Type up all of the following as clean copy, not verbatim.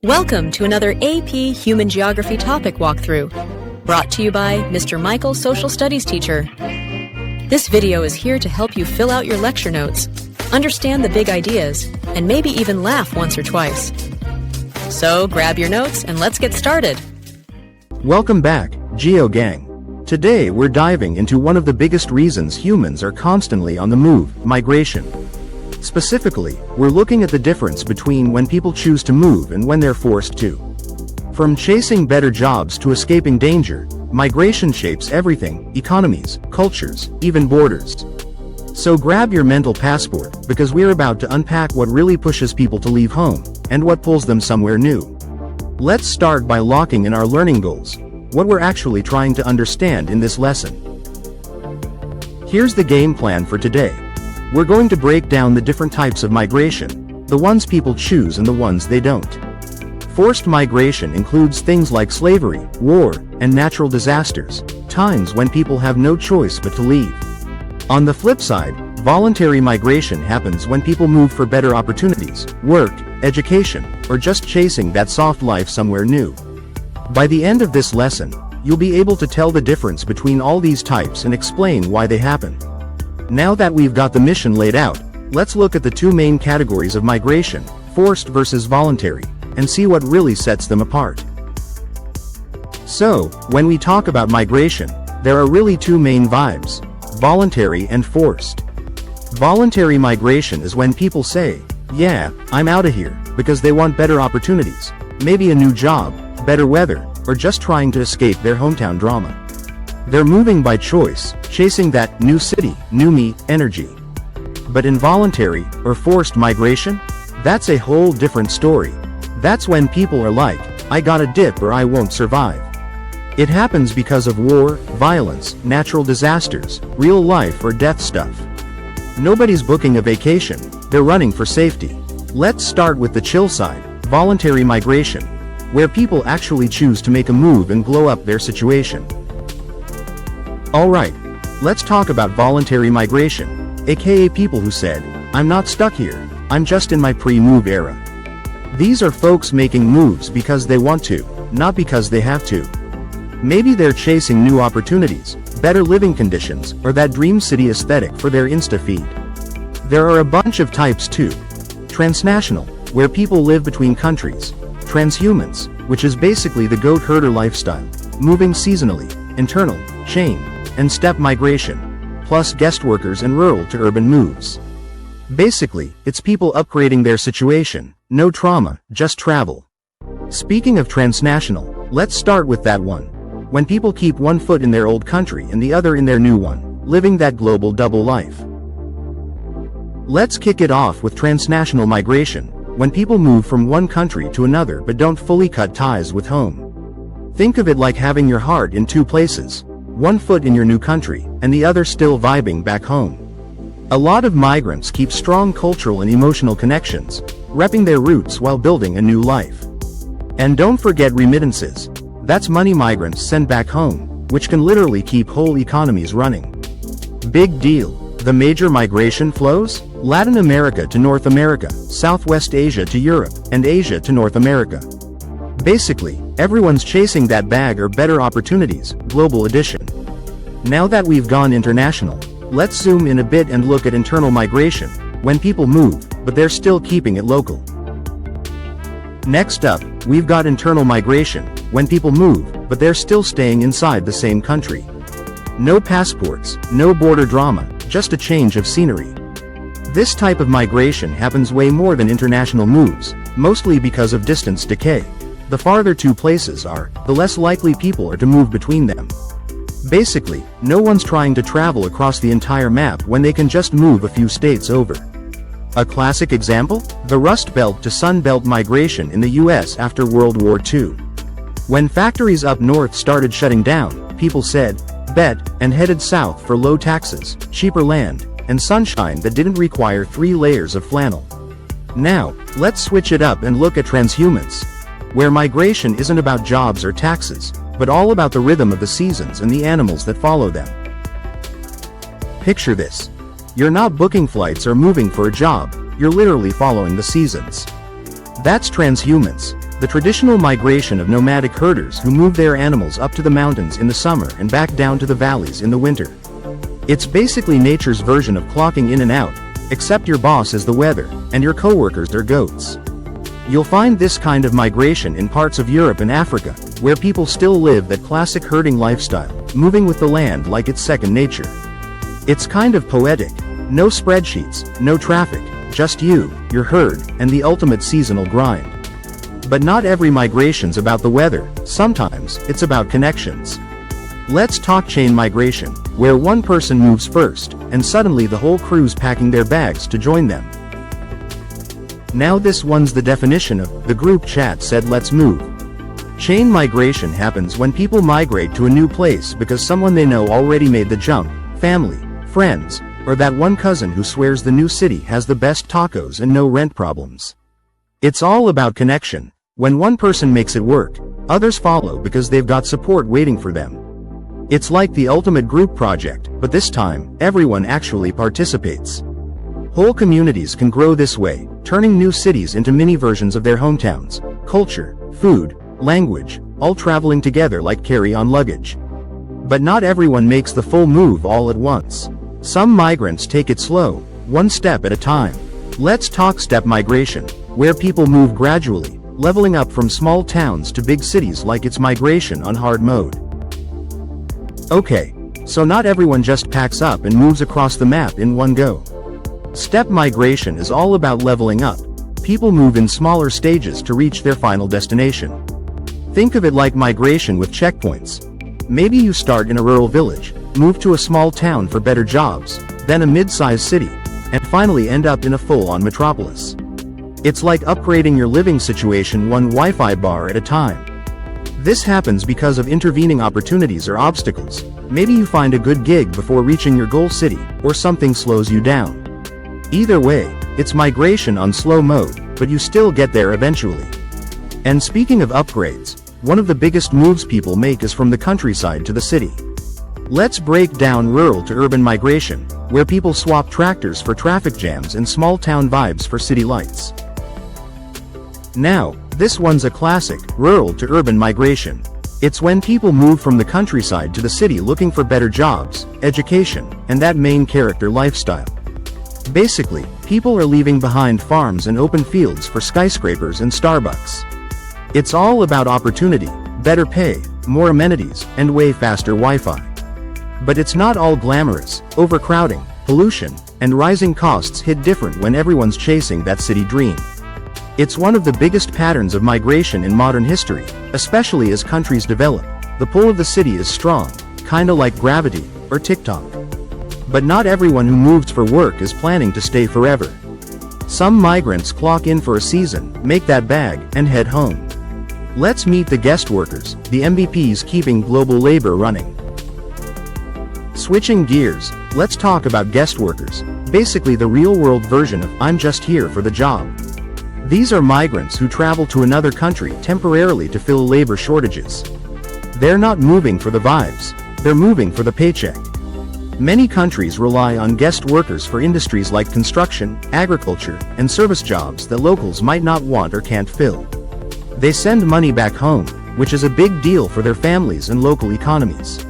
Welcome to another AP Human Geography topic walkthrough, brought to you by Mr. Michael, Social Studies teacher. This video is here to help you fill out your lecture notes, understand the big ideas, and maybe even laugh once or twice. So grab your notes and let's get started. Welcome back, Geo Gang. Today we're diving into one of the biggest reasons humans are constantly on the move, migration. Specifically, we're looking at the difference between when people choose to move and when they're forced to. From chasing better jobs to escaping danger, migration shapes everything: economies, cultures, even borders. So grab your mental passport, because we're about to unpack what really pushes people to leave home, and what pulls them somewhere new. Let's start by locking in our learning goals, what we're actually trying to understand in this lesson. Here's the game plan for today. We're going to break down the different types of migration, the ones people choose and the ones they don't. Forced migration includes things like slavery, war, and natural disasters, times when people have no choice but to leave. On the flip side, voluntary migration happens when people move for better opportunities, work, education, or just chasing that soft life somewhere new. By the end of this lesson, you'll be able to tell the difference between all these types and explain why they happen. Now that we've got the mission laid out, let's look at the two main categories of migration, forced versus voluntary, and see what really sets them apart. So, when we talk about migration, there are really two main vibes: voluntary and forced. Voluntary migration is when people say, "Yeah, I'm out of here," because they want better opportunities, maybe a new job, better weather, or just trying to escape their hometown drama. They're moving by choice, chasing that new city, new me energy. But involuntary, or forced migration? That's a whole different story. That's when people are like, "I gotta dip or I won't survive." It happens because of war, violence, natural disasters, real life or death stuff. Nobody's booking a vacation, they're running for safety. Let's start with the chill side, voluntary migration, where people actually choose to make a move and blow up their situation. Alright, let's talk about voluntary migration, aka people who said, "I'm not stuck here, I'm just in my pre-move era." These are folks making moves because they want to, not because they have to. Maybe they're chasing new opportunities, better living conditions, or that dream city aesthetic for their Insta feed. There are a bunch of types too. Transnational, where people live between countries. Transhumans, which is basically the goat herder lifestyle, moving seasonally. Internal, chain, and step migration, plus guest workers and rural to urban moves. Basically, it's people upgrading their situation, no trauma, just travel. Speaking of transnational, let's start with that one. When people keep one foot in their old country and the other in their new one, living that global double life. Let's kick it off with transnational migration, when people move from one country to another but don't fully cut ties with home. Think of it like having your heart in two places, one foot in your new country, and the other still vibing back home. A lot of migrants keep strong cultural and emotional connections, repping their roots while building a new life. And don't forget remittances. That's money migrants send back home, which can literally keep whole economies running. Big deal. The major migration flows? Latin America to North America, Southwest Asia to Europe, and Asia to North America. Basically, everyone's chasing that bag or better opportunities, global edition. Now that we've gone international, let's zoom in a bit and look at internal migration, when people move, but they're still keeping it local. Next up, we've got internal migration, when people move, but they're still staying inside the same country. No passports, no border drama, just a change of scenery. This type of migration happens way more than international moves, mostly because of distance decay. The farther two places are, the less likely people are to move between them. Basically, no one's trying to travel across the entire map when they can just move a few states over. A classic example? The Rust Belt to Sun Belt migration in the US after World War II. When factories up north started shutting down, people said, "Bet," and headed south for low taxes, cheaper land, and sunshine that didn't require 3 layers of flannel. Now, let's switch it up and look at transhumans, where migration isn't about jobs or taxes, but all about the rhythm of the seasons and the animals that follow them. Picture this. You're not booking flights or moving for a job, you're literally following the seasons. That's transhumans. the traditional migration of nomadic herders who move their animals up to the mountains in the summer and back down to the valleys in the winter. It's basically nature's version of clocking in and out, except your boss is the weather, and your coworkers are goats. You'll find this kind of migration in parts of Europe and Africa, where people still live that classic herding lifestyle, moving with the land like it's second nature. It's kind of poetic. No spreadsheets, no traffic, just you, your herd, and the ultimate seasonal grind. But not every migration's about the weather, sometimes it's about connections. Let's talk chain migration, where one person moves first, and suddenly the whole crew's packing their bags to join them. Now this one's the definition of, the group chat said let's move. Chain migration happens when people migrate to a new place because someone they know already made the jump, family, friends, or that one cousin who swears the new city has the best tacos and no rent problems. It's all about connection. When one person makes it work, others follow because they've got support waiting for them. It's like the ultimate group project, but this time, everyone actually participates. Whole communities can grow this way, turning new cities into mini versions of their hometowns, culture, food, language, all traveling together like carry-on luggage. But not everyone makes the full move all at once. Some migrants take it slow, one step at a time. Let's talk step migration, where people move gradually, leveling up from small towns to big cities like it's migration on hard mode. Okay, so not everyone just packs up and moves across the map in one go. Step migration is all about leveling up. People move in smaller stages to reach their final destination. Think of it like migration with checkpoints. Maybe you start in a rural village, move to a small town for better jobs, then a mid-sized city, and finally end up in a full-on metropolis. It's like upgrading your living situation one Wi-Fi bar at a time. This happens because of intervening opportunities or obstacles. Maybe you find a good gig before reaching your goal city, or something slows you down. Either way, it's migration on slow mode, but you still get there eventually. And speaking of upgrades, one of the biggest moves people make is from the countryside to the city. Let's break down rural to urban migration, where people swap tractors for traffic jams and small town vibes for city lights. Now, this one's a classic, rural to urban migration. It's when people move from the countryside to the city looking for better jobs, education, and that main character lifestyle. Basically, people are leaving behind farms and open fields for skyscrapers and Starbucks. It's all about opportunity, better pay, more amenities, and way faster Wi-Fi. But it's not all glamorous. Overcrowding, pollution, and rising costs hit different when everyone's chasing that city dream. It's one of the biggest patterns of migration in modern history, especially as countries develop. The pull of the city is strong, kinda like gravity, or TikTok. But not everyone who moves for work is planning to stay forever. Some migrants clock in for a season, make that bag, and head home. Let's meet the guest workers, the MVPs keeping global labor running. Switching gears, let's talk about guest workers, basically the real-world version of I'm just here for the job. These are migrants who travel to another country temporarily to fill labor shortages. They're not moving for the vibes, they're moving for the paycheck. Many countries rely on guest workers for industries like construction, agriculture, and service jobs that locals might not want or can't fill. They send money back home, which is a big deal for their families and local economies.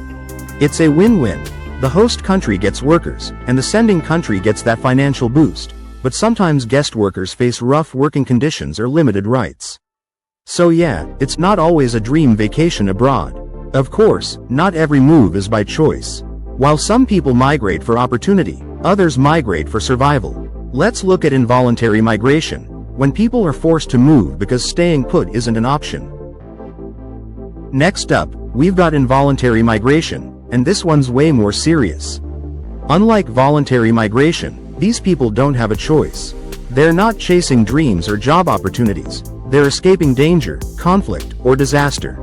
It's a win-win. The host country gets workers, and the sending country gets that financial boost, but sometimes guest workers face rough working conditions or limited rights. So yeah, it's not always a dream vacation abroad. Of course, not every move is by choice. While some people migrate for opportunity, others migrate for survival. Let's look at involuntary migration, when people are forced to move because staying put isn't an option. Next up, we've got involuntary migration, and this one's way more serious. Unlike voluntary migration, these people don't have a choice. They're not chasing dreams or job opportunities, they're escaping danger, conflict, or disaster.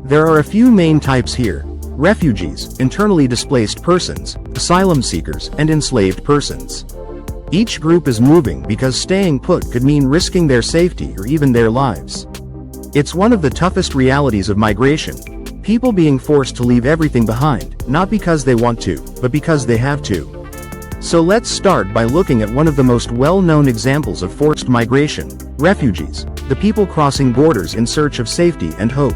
There are a few main types here: refugees, internally displaced persons, asylum seekers, and enslaved persons. Each group is moving because staying put could mean risking their safety or even their lives. It's one of the toughest realities of migration. People being forced to leave everything behind, not because they want to, but because they have to. So let's start by looking at one of the most well-known examples of forced migration: refugees. the people crossing borders in search of safety and hope.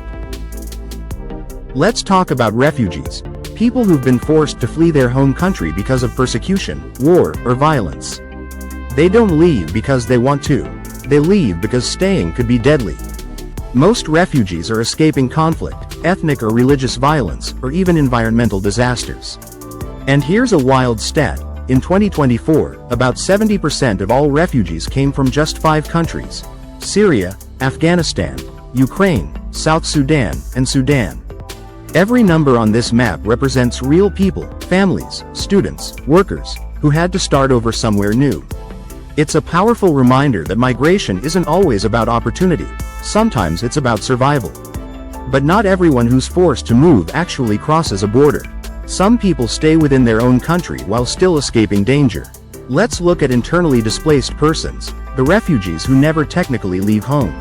Let's talk about refugees, people who've been forced to flee their home country because of persecution, war, or violence. They don't leave because they want to. They leave because staying could be deadly. Most refugees are escaping conflict, ethnic or religious violence, or even environmental disasters. And here's a wild stat. In 2024, about 70% of all refugees came from just 5 countries: Syria, Afghanistan, Ukraine, South Sudan, and Sudan. Every number on this map represents real people, families, students, workers, who had to start over somewhere new. It's a powerful reminder that migration isn't always about opportunity. Sometimes it's about survival. But not everyone who's forced to move actually crosses a border. Some people stay within their own country while still escaping danger. Let's look at internally displaced persons, the refugees who never technically leave home.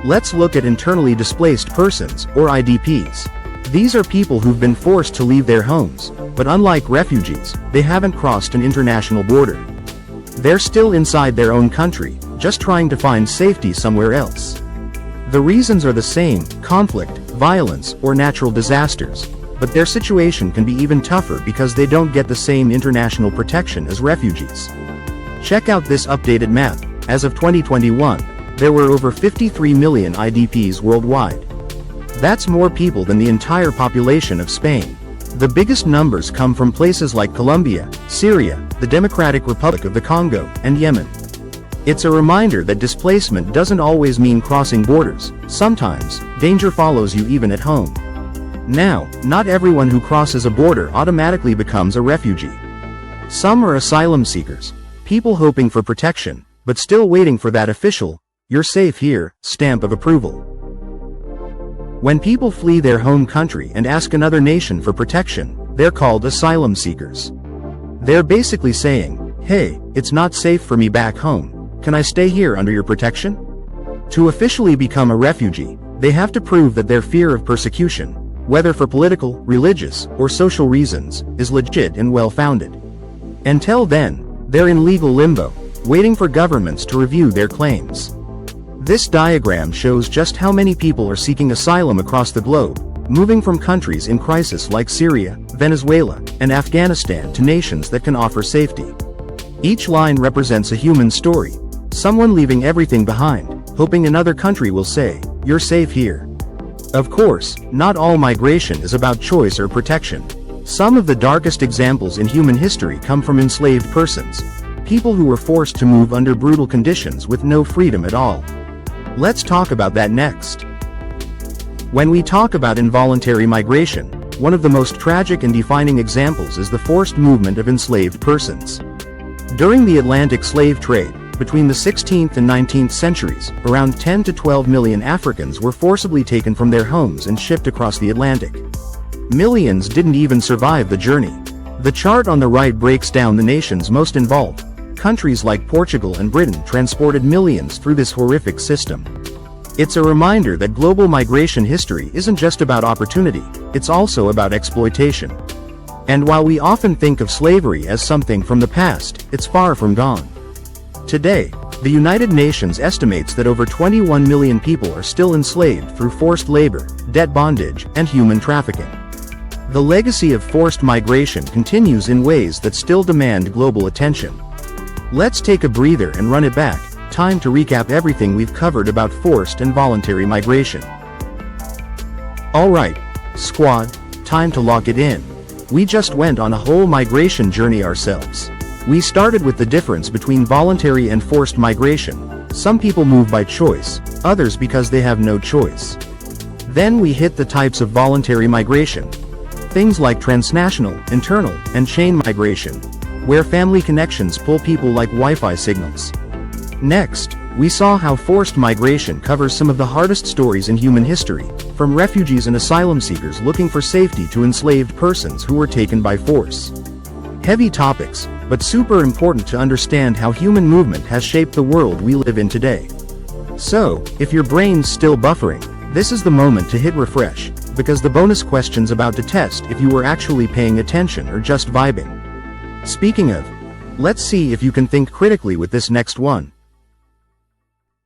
Let's look at internally displaced persons, or IDPs. These are people who've been forced to leave their homes, but unlike refugees, they haven't crossed an international border. They're still inside their own country, just trying to find safety somewhere else. The reasons are the same: conflict, violence, or natural disasters. But their situation can be even tougher because they don't get the same international protection as refugees. Check out this updated map. As of 2021, there were over 53 million IDPs worldwide. That's more people than the entire population of Spain. The biggest numbers come from places like Colombia, Syria, the Democratic Republic of the Congo, and Yemen. It's a reminder that displacement doesn't always mean crossing borders. Sometimes, danger follows you even at home. Now, not everyone who crosses a border automatically becomes a refugee. Some are asylum seekers, people hoping for protection, but still waiting for that official, "You're safe here" stamp of approval. When people flee their home country and ask another nation for protection, they're called asylum seekers. They're basically saying, "Hey, it's not safe for me back home. Can I stay here under your protection?" To officially become a refugee, they have to prove that their fear of persecution, whether for political, religious, or social reasons, is legit and well-founded. Until then, they're in legal limbo, waiting for governments to review their claims. This diagram shows just how many people are seeking asylum across the globe, moving from countries in crisis like Syria, Venezuela, and Afghanistan to nations that can offer safety. Each line represents a human story, someone leaving everything behind, hoping another country will say, "You're safe here." Of course, not all migration is about choice or protection. Some of the darkest examples in human history come from enslaved persons, people who were forced to move under brutal conditions with no freedom at all. Let's talk about that next. When we talk about involuntary migration, one of the most tragic and defining examples is the forced movement of enslaved persons. During the Atlantic slave trade, between the 16th and 19th centuries, around 10 to 12 million Africans were forcibly taken from their homes and shipped across the Atlantic. Millions didn't even survive the journey. The chart on the right breaks down the nations most involved. Countries like Portugal and Britain transported millions through this horrific system. It's a reminder that global migration history isn't just about opportunity, it's also about exploitation. And while we often think of slavery as something from the past, it's far from gone. Today, the United Nations estimates that over 21 million people are still enslaved through forced labor, debt bondage, and human trafficking. The legacy of forced migration continues in ways that still demand global attention. Let's take a breather and run it back. Time to recap everything we've covered about forced and voluntary migration. Alright, squad, time to lock it in. We just went on a whole migration journey ourselves. We started with the difference between voluntary and forced migration. Some people move by choice, others because they have no choice. Then we hit the types of voluntary migration. Things like transnational, internal, and chain migration, where family connections pull people like Wi-Fi signals. Next, we saw how forced migration covers some of the hardest stories in human history, from refugees and asylum seekers looking for safety to enslaved persons who were taken by force. Heavy topics, but super important to understand how human movement has shaped the world we live in today. So, if your brain's still buffering, this is the moment to hit refresh, because the bonus question's about to test if you were actually paying attention or just vibing. Speaking of, let's see if you can think critically with this next one.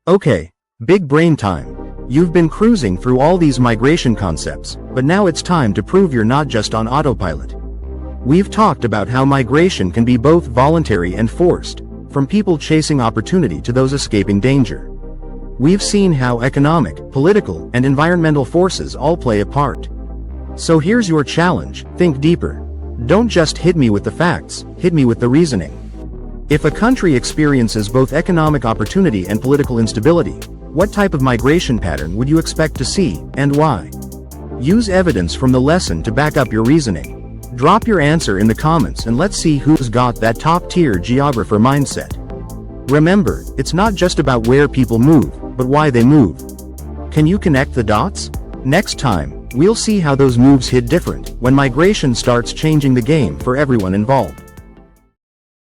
Okay, big brain time. You've been cruising through all these migration concepts, but now it's time to prove you're not just on autopilot. We've talked about how migration can be both voluntary and forced, from people chasing opportunity to those escaping danger. We've seen how economic, political, and environmental forces all play a part. So here's your challenge: think deeper. Don't just hit me with the facts, hit me with the reasoning. If a country experiences both economic opportunity and political instability, what type of migration pattern would you expect to see, and why? Use evidence from the lesson to back up your reasoning. Drop your answer in the comments and let's see who's got that top-tier geographer mindset. Remember, it's not just about where people move, but why they move. Can you connect the dots? Next time, we'll see how those moves hit different when migration starts changing the game for everyone involved.